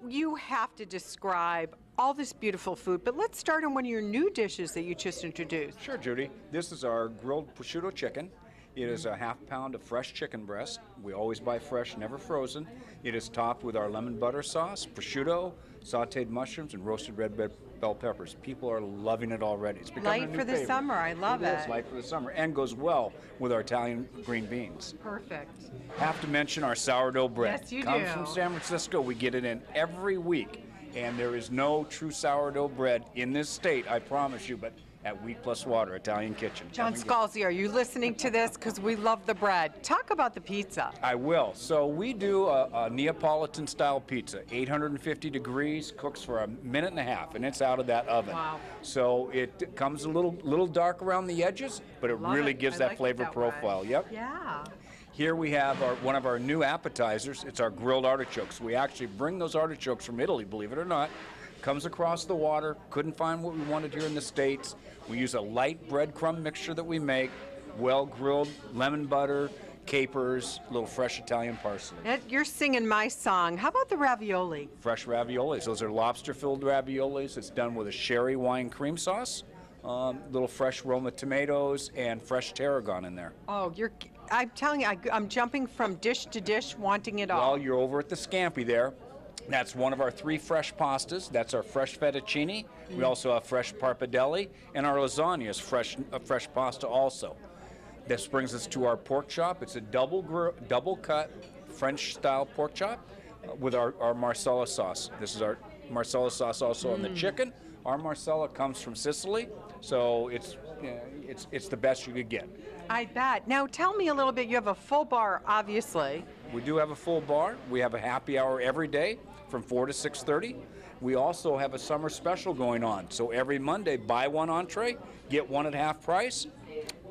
You have to describe all this beautiful food, but let's start on one of your new dishes that you just introduced. Sure, Judy. This is our grilled prosciutto chicken. It is a ½ pound of fresh chicken breast. We always buy fresh, never frozen. It is topped with our lemon butter sauce, prosciutto, sauteed mushrooms, and roasted red bell peppers. People are loving it already. It's becoming a new Light for the favorite. summer. I love it. It is light for the summer and goes well with our Italian green beans. Perfect. Have to mention our sourdough bread. Yes, you Comes do. from San Francisco. We get it in every week, and there is no true sourdough bread in this state, I promise you, but at Wheat Plus Water Italian Kitchen. John Scalzi, are you listening to this? Because we love the bread. Talk about the pizza. I will. So we do a Neapolitan-style pizza, 850 degrees, cooks for 1.5 minutes, and it's out of that oven. Wow. So it comes a little dark around the edges, but it really gives that flavor profile. Yep. Yeah. Here we have one of our new appetizers. It's our grilled artichokes. We actually bring those artichokes from Italy, believe it or not. Comes across the water, couldn't find what we wanted here in the States. We use a light breadcrumb mixture that we make, well grilled, lemon butter, capers, a little fresh Italian parsley. You're singing my song. How about the ravioli? Fresh raviolis. Those are lobster-filled raviolis. It's done with a sherry wine cream sauce, little fresh Roma tomatoes, and fresh tarragon in there. Oh, I'm telling you, I'm jumping from dish to dish, wanting it all. Well, you're over at the Scampi there. That's one of our 3 fresh pastas. That's our fresh fettuccine. We also have fresh pappardelle, and our lasagna is fresh pasta also. This brings us to our pork chop. It's a double cut French style pork chop with our Marsala sauce. This is our Marsala sauce also on the chicken. Our Marsala comes from Sicily, so it's the best you could get. I bet. Now tell me a little bit. You have a full bar, obviously. We do have a full bar. We have a happy hour every day from 4 to 6:30. We also have a summer special going on. So every Monday, buy one entree, get one at half price.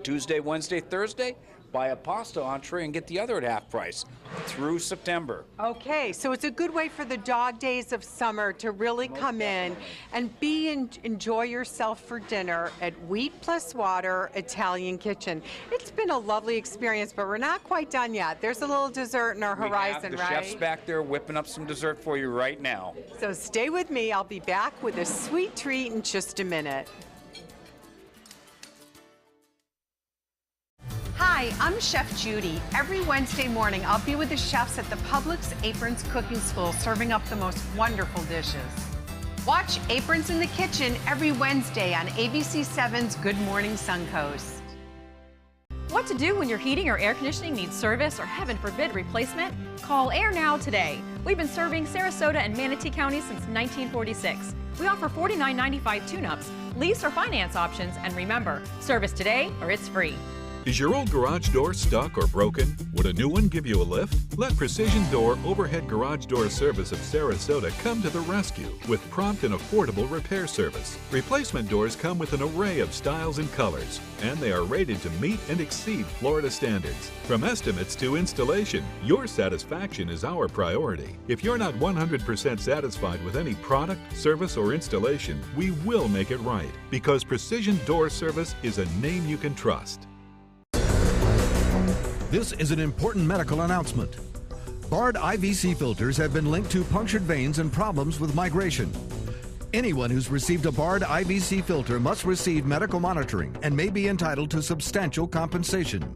Tuesday, Wednesday, Thursday, buy a pasta entree and get the other at half price through September. Okay, so it's a good way for the dog days of summer to really come in and enjoy yourself for dinner at Wheat Plus Water Italian Kitchen. It's been a lovely experience, but we're not quite done yet. There's a little dessert in our horizon, The right? chef's back there whipping up some dessert for you right now. So stay with me. I'll be back with a sweet treat in just a minute. Hi, I'm Chef Judy. Every Wednesday morning, I'll be with the chefs at the Publix Aprons Cooking School serving up the most wonderful dishes. Watch Aprons in the Kitchen every Wednesday on ABC7's Good Morning Suncoast. What to do when your heating or air conditioning needs service or, heaven forbid, replacement? Call Air Now today. We've been serving Sarasota and Manatee County since 1946. We offer $49.95 tune-ups, lease or finance options, and remember, service today or it's free. Is your old garage door stuck or broken? Would a new one give you a lift? Let Precision Door Overhead Garage Door Service of Sarasota come to the rescue with prompt and affordable repair service. Replacement doors come with an array of styles and colors, and they are rated to meet and exceed Florida standards. From estimates to installation, your satisfaction is our priority. If you're not 100% satisfied with any product, service, or installation, we will make it right, because Precision Door Service is a name you can trust. This is an important medical announcement. Bard IVC filters have been linked to punctured veins and problems with migration. Anyone who's received a Bard IVC filter must receive medical monitoring and may be entitled to substantial compensation.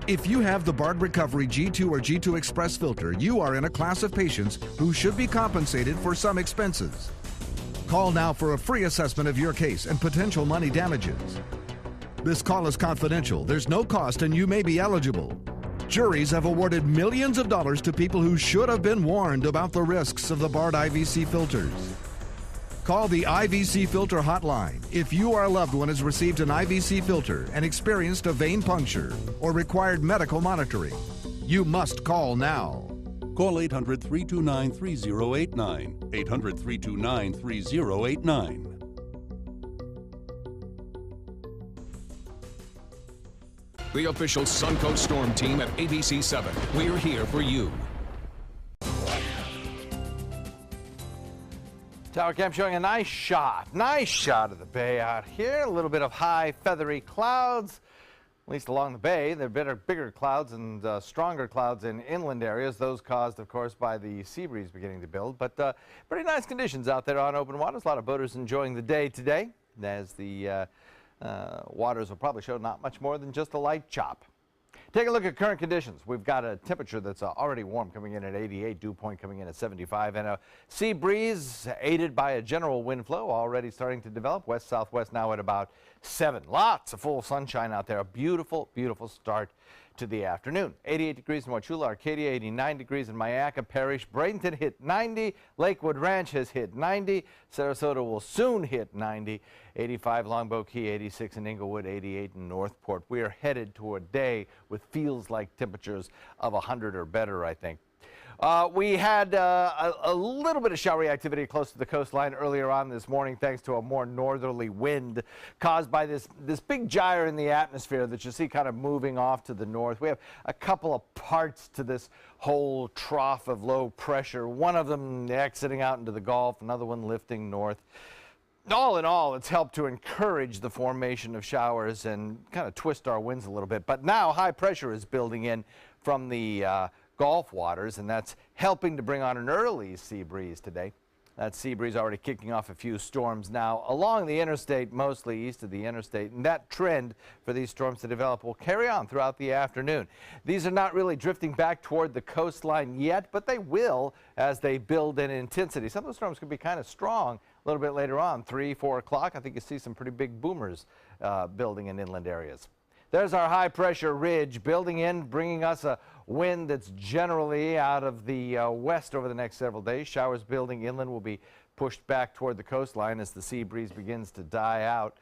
If you have the Bard Recovery G2 or G2 Express filter, you are in a class of patients who should be compensated for some expenses. Call now for a free assessment of your case and potential money damages. This call is confidential. There's no cost and you may be eligible. Juries have awarded millions of dollars to people who should have been warned about the risks of the Bard IVC filters. Call the IVC Filter Hotline if you or a loved one has received an IVC filter and experienced a vein puncture or required medical monitoring. You must call now. Call 800-329-3089. 800-329-3089. The official Suncoast Storm team at ABC7. We're here for you. Tower Cam showing a nice shot of the bay out here. A little bit of high feathery clouds, at least along the bay. There are bigger clouds and stronger clouds in inland areas. Those caused, of course, by the sea breeze beginning to build. But pretty nice conditions out there on open waters. A lot of boaters enjoying the day today, as the waters will probably show not much more than just a light chop. Take a look at current conditions. We've got a temperature that's already warm, coming in at 88, dew point coming in at 75, and a sea breeze aided by a general wind flow already starting to develop. West-southwest now at about 7. Lots of full sunshine out there. A beautiful, beautiful start to the afternoon. 88 degrees in Wauchula, Arcadia, 89 degrees in Myakka Parish. Bradenton hit 90. Lakewood Ranch has hit 90. Sarasota will soon hit 90. 85 Longboat Key, 86 in Inglewood, 88 in Northport. We are headed to a day with feels like temperatures of 100 or better, I think. We had a little bit of showery activity close to the coastline earlier on this morning, thanks to a more northerly wind caused by this big gyre in the atmosphere that you see kind of moving off to the north. We have a couple of parts to this whole trough of low pressure, one of them exiting out into the Gulf, another one lifting north. All in all, it's helped to encourage the formation of showers and kind of twist our winds a little bit. But now high pressure is building in from the Gulf waters, and that's helping to bring on an early sea breeze today. That sea breeze already kicking off a few storms now along the interstate, mostly east of the interstate, and that trend for these storms to develop will carry on throughout the afternoon. These are not really drifting back toward the coastline yet, but they will as they build in intensity. Some of the storms could be kind of strong a little bit later on, 3, 4 o'clock. I think you see some pretty big boomers building in inland areas. There's our high pressure ridge building in, bringing us a wind that's generally out of the west over the next several days. Showers building inland will be pushed back toward the coastline as the sea breeze begins to die out.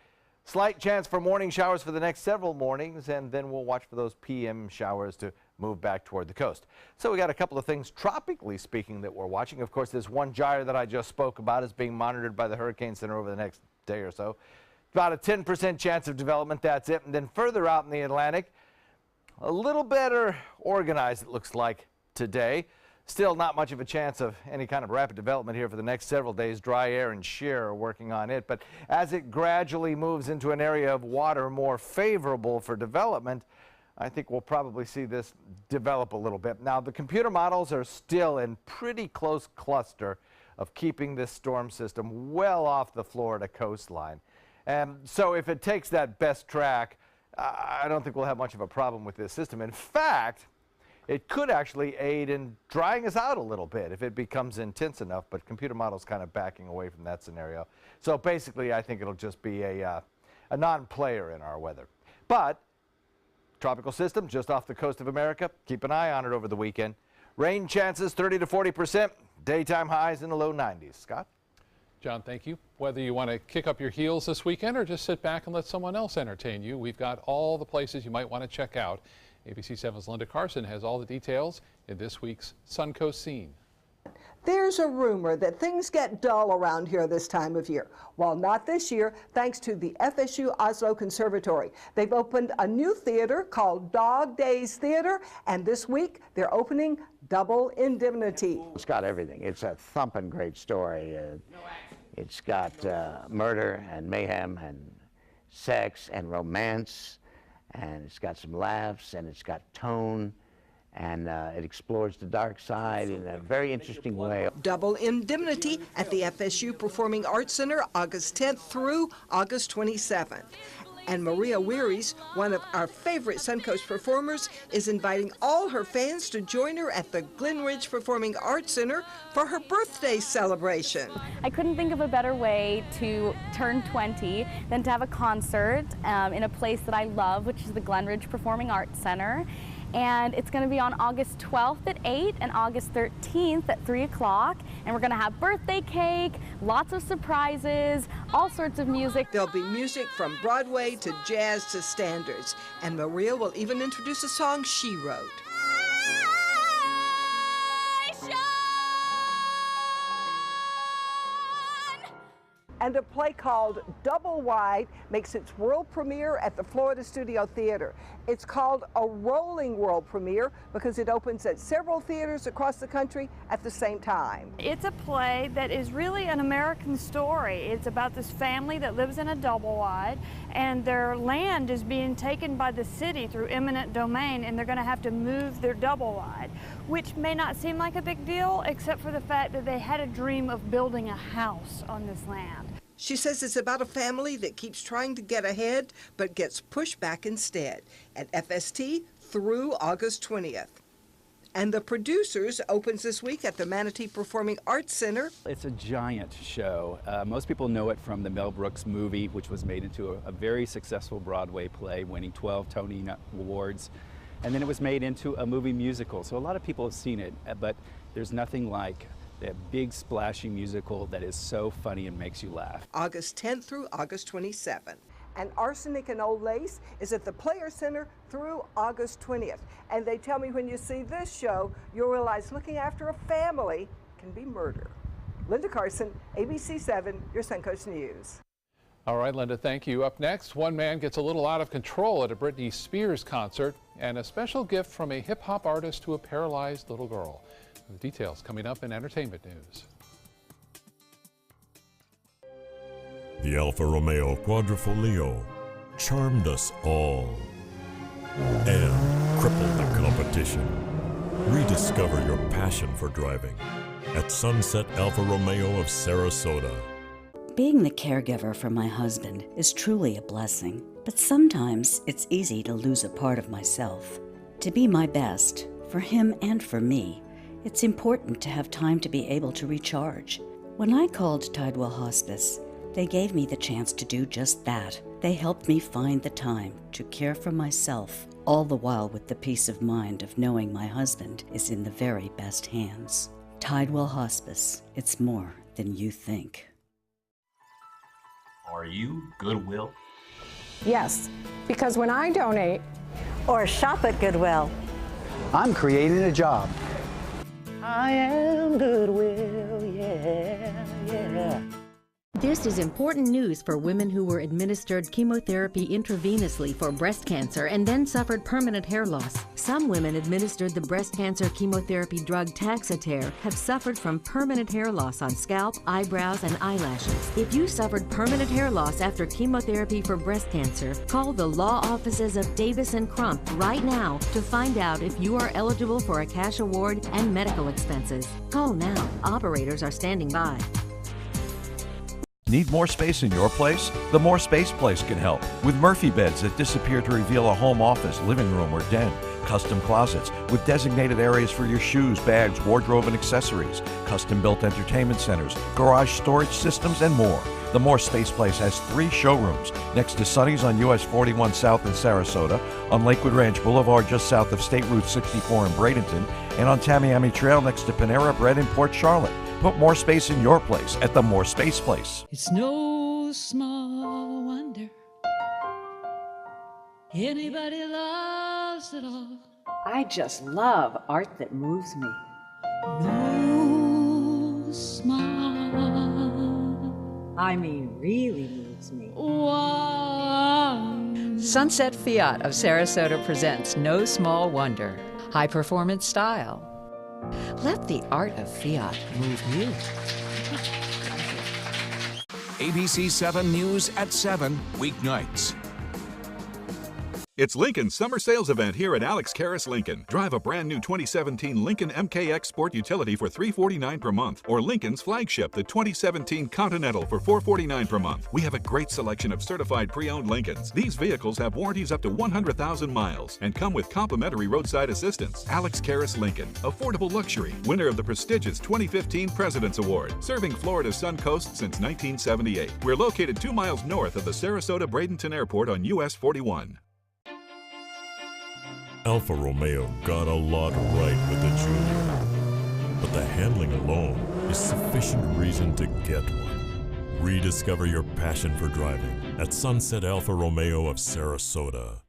Slight chance for morning showers for the next several mornings, and then we'll watch for those PM showers to move back toward the coast. So we got a couple of things tropically speaking that we're watching. Of course, this one gyre that I just spoke about is being monitored by the Hurricane Center over the next day or so. About a 10% chance of development, that's it. And then further out in the Atlantic, a little better organized, it looks like, today. Still not much of a chance of any kind of rapid development here for the next several days. Dry air and shear are working on it. But as it gradually moves into an area of water more favorable for development, I think we'll probably see this develop a little bit. Now, the computer models are still in pretty close cluster of keeping this storm system well off the Florida coastline. And so if it takes that best track, I don't think we'll have much of a problem with this system. In fact, it could actually aid in drying us out a little bit if it becomes intense enough, but computer models kind of backing away from that scenario. So basically, I think it'll just be a non-player in our weather. But tropical system just off the coast of America. Keep an eye on it over the weekend. Rain chances 30 to 40%. Daytime highs in the low 90s. Scott? John, thank you. Whether you want to kick up your heels this weekend or just sit back and let someone else entertain you, we've got all the places you might want to check out. ABC 7's Linda Carson has all the details in this week's Suncoast Scene. There's a rumor that things get dull around here this time of year. Well, not this year, thanks to the FSU Oslo Conservatory. They've opened a new theater called Dog Days Theater, and this week they're opening Double Indemnity. It's got everything. It's a thumping great story. It's got murder and mayhem and sex and romance, and it's got some laughs, and it's got tone, and it explores the dark side in a very interesting way. Double Indemnity at the FSU Performing Arts Center, August 10th through August 27th. And Maria Wearies, one of our favorite Suncoast performers, is inviting all her fans to join her at the Glen Ridge Performing Arts Center for her birthday celebration. I couldn't think of a better way to turn 20 than to have a concert in a place that I love, which is the Glen Ridge Performing Arts Center. And it's going to be on August 12th at 8 and August 13th at 3 o'clock. And we're going to have birthday cake, lots of surprises, all sorts of music. There'll be music from Broadway to jazz to standards. And Maria will even introduce a song she wrote. And a play called Double Wide makes its world premiere at the Florida Studio Theater. It's called a rolling world premiere because it opens at several theaters across the country at the same time. It's a play that is really an American story. It's about this family that lives in a double wide, and their land is being taken by the city through eminent domain, and they're going to have to move their double wide, which may not seem like a big deal, except for the fact that they had a dream of building a house on this land. She says it's about a family that keeps trying to get ahead but gets pushed back instead at FST through August 20th. And The Producers opens this week at the Manatee Performing Arts Center. It's a giant show. Most people know it from the Mel Brooks movie, which was made into a very successful Broadway play, winning 12 Tony Awards. And then it was made into a movie musical. So a lot of people have seen it, but there's nothing like a big splashy musical that is so funny and makes you laugh. August 10th through August 27th. And Arsenic and Old Lace is at the Player Center through August 20th. And they tell me when you see this show, you'll realize looking after a family can be murder. Linda Carson, ABC 7, your Suncoast News. All right, Linda, thank you. Up next, one man gets a little out of control at a Britney Spears concert, and a special gift from a hip-hop artist to a paralyzed little girl. The details coming up in entertainment news. The Alfa Romeo Quadrifoglio charmed us all and crippled the competition. Rediscover your passion for driving at Sunset Alfa Romeo of Sarasota. Being the caregiver for my husband is truly a blessing, but sometimes it's easy to lose a part of myself. To be my best, for him and for me, it's important to have time to be able to recharge. When I called Tidewell Hospice, they gave me the chance to do just that. They helped me find the time to care for myself, all the while with the peace of mind of knowing my husband is in the very best hands. Tidewell Hospice, it's more than you think. Are you Goodwill? Yes, because when I donate or shop at Goodwill, I'm creating a job. I am Goodwill, yeah, yeah. This is important news for women who were administered chemotherapy intravenously for breast cancer and then suffered permanent hair loss. Some women administered the breast cancer chemotherapy drug Taxotere have suffered from permanent hair loss on scalp, eyebrows, and eyelashes. If you suffered permanent hair loss after chemotherapy for breast cancer, call the law offices of Davis & Crump right now to find out if you are eligible for a cash award and medical expenses. Call now. Operators are standing by. Need more space in your place? The More Space Place can help. With Murphy beds that disappear to reveal a home office, living room, or den. Custom closets with designated areas for your shoes, bags, wardrobe, and accessories. Custom-built entertainment centers, garage storage systems, and more. The More Space Place has 3 showrooms next to Sonny's on US 41 South in Sarasota, on Lakewood Ranch Boulevard just south of State Route 64 in Bradenton, and on Tamiami Trail next to Panera Bread in Port Charlotte. Put more space in your place at the More Space Place. It's no small wonder anybody loves it all. I just love art that moves me. No small, I mean, really moves me. one. Sunset Fiat of Sarasota presents No Small Wonder. High performance style. Let the art of Fiat move you. ABC 7 News at 7, weeknights. It's Lincoln's summer sales event here at Alex Karras Lincoln. Drive a brand new 2017 Lincoln MKX Sport Utility for $349 per month, or Lincoln's flagship, the 2017 Continental, for $449 per month. We have a great selection of certified pre-owned Lincolns. These vehicles have warranties up to 100,000 miles and come with complimentary roadside assistance. Alex Karras Lincoln, affordable luxury, winner of the prestigious 2015 President's Award, serving Florida's Sun Coast since 1978. We're located 2 miles north of the Sarasota-Bradenton Airport on US 41. Alfa Romeo got a lot right with the Giulia, but the handling alone is sufficient reason to get one. Rediscover your passion for driving at Sunset Alfa Romeo of Sarasota.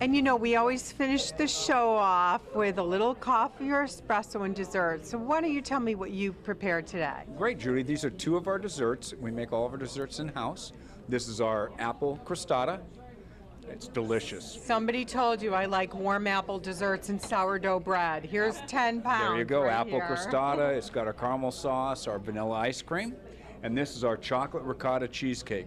And you know, we always finish the show off with a little coffee or espresso and dessert. So why don't you tell me what you prepared today? Great, Judy. These are 2 of our desserts. We make all of our desserts in-house. This is our apple crostata. It's delicious. Somebody told you I like warm apple desserts and sourdough bread. Here's 10 pounds. There you go, right apple here. crostata. It's got our caramel sauce, our vanilla ice cream, and this is our chocolate ricotta cheesecake.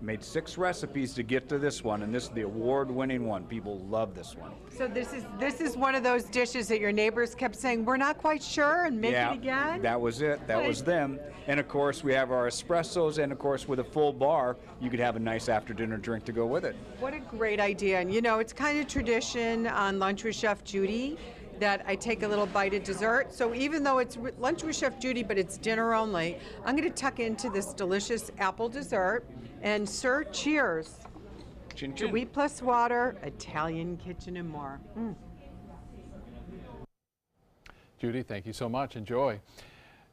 Made 6 recipes to get to this one, and this is the award-winning one. People love this one. So this is one of those dishes that your neighbors kept saying, we're not quite sure, and make it again? That was it. That was them. And of course, we have our espressos, and of course, with a full bar, you could have a nice after-dinner drink to go with it. What a great idea. And you know, it's kind of tradition on Lunch with Chef Judy that I take a little bite of dessert. So even though it's Lunch with Chef Judy, but it's dinner only, I'm going to tuck into this delicious apple dessert. And sir, cheers. Chin to chin. Wheat Plus Water, Italian Kitchen, and more. Judy, thank you so much. Enjoy.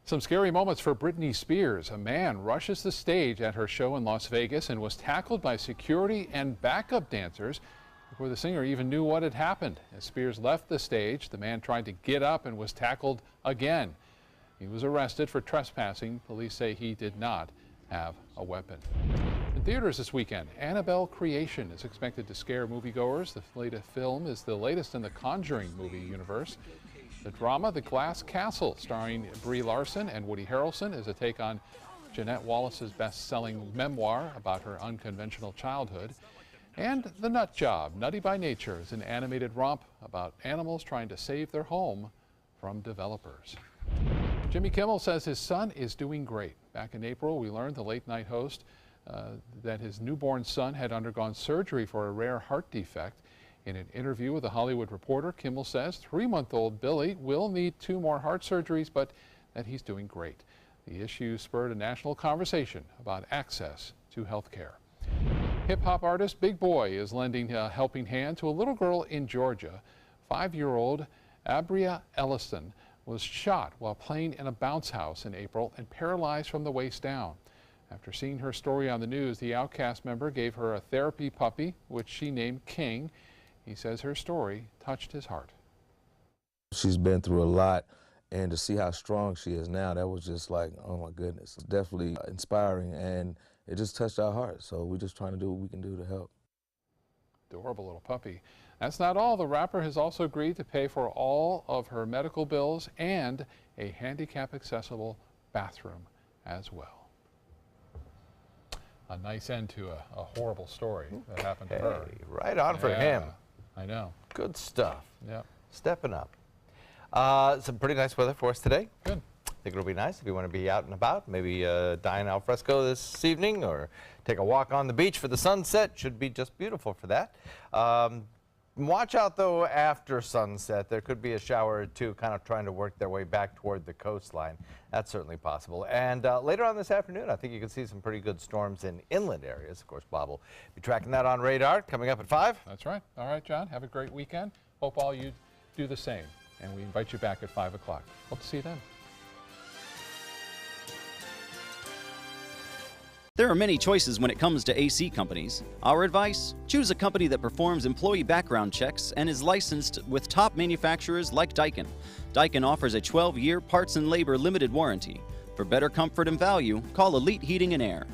Some scary moments for Britney Spears. A man rushes the stage at her show in Las Vegas and was tackled by security and backup dancers before the singer even knew what had happened. As Spears left the stage, the man tried to get up and was tackled again. He was arrested for trespassing. Police say he did not have a weapon. In theaters this weekend, Annabelle Creation is expected to scare moviegoers. The latest film is the latest in the Conjuring movie universe. The drama, The Glass Castle, starring Brie Larson and Woody Harrelson, is a take on Jeanette Wallace's best-selling memoir about her unconventional childhood. And The Nut Job, Nutty by Nature, is an animated romp about animals trying to save their home from developers. Jimmy Kimmel says his son is doing great. Back in April, we learned, the late-night host, that his newborn son had undergone surgery for a rare heart defect. In an interview with The Hollywood Reporter, Kimmel says 3-month-old Billy will need 2 more heart surgeries, but that he's doing great. The issue spurred a national conversation about access to health care. Hip-hop artist Big Boy is lending a helping hand to a little girl in Georgia. 5-year-old Abria Ellison was shot while playing in a bounce house in April and paralyzed from the waist down. After seeing her story on the news, the Outcast member gave her a therapy puppy, which she named King. He says her story touched his heart. She's been through a lot, and to see how strong she is now, that was just like, oh my goodness. It's definitely inspiring, and it just touched our hearts. So we're just trying to do what we can do to help. Adorable little puppy. That's not all. The rapper has also agreed to pay for all of her medical bills and a handicap-accessible bathroom as well. A nice end to a horrible story that happened to her. Right on for him. I know. Good stuff. Yeah. Stepping up. Some pretty nice weather for us today. Good. I think it'll be nice if you want to be out and about, maybe dine al fresco this evening or take a walk on the beach for the sunset. Should be just beautiful for that. Watch out, though, after sunset. There could be a shower or two kind of trying to work their way back toward the coastline. That's certainly possible. And later on this afternoon, I think you can see some pretty good storms in inland areas. Of course, Bob will be tracking that on radar coming up at 5. That's right. All right, John, have a great weekend. Hope all you do the same. And we invite you back at 5 o'clock. Hope to see you then. There are many choices when it comes to AC companies. Our advice? Choose a company that performs employee background checks and is licensed with top manufacturers like Daikin. Daikin offers a 12-year parts and labor limited warranty. For better comfort and value, call Elite Heating and Air.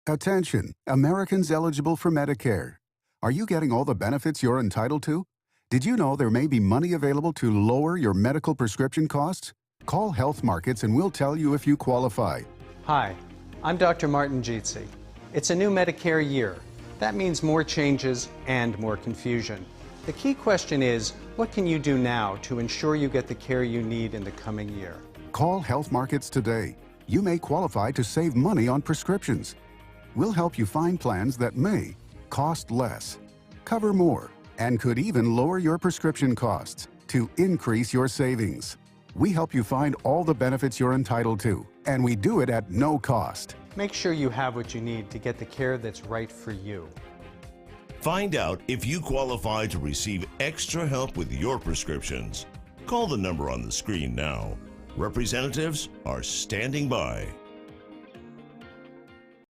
Attention, Americans eligible for Medicare. Are you getting all the benefits you're entitled to? Did you know there may be money available to lower your medical prescription costs? Call Health Markets and we'll tell you if you qualify. Hi, I'm Dr. Martin Jeetsi. It's a new Medicare year. That means more changes and more confusion. The key question is, what can you do now to ensure you get the care you need in the coming year? Call Health Markets today. You may qualify to save money on prescriptions. We'll help you find plans that may cost less, cover more, and could even lower your prescription costs to increase your savings. We help you find all the benefits you're entitled to, and we do it at no cost. Make sure you have what you need to get the care that's right for you. Find out if you qualify to receive extra help with your prescriptions. Call the number on the screen now. Representatives are standing by.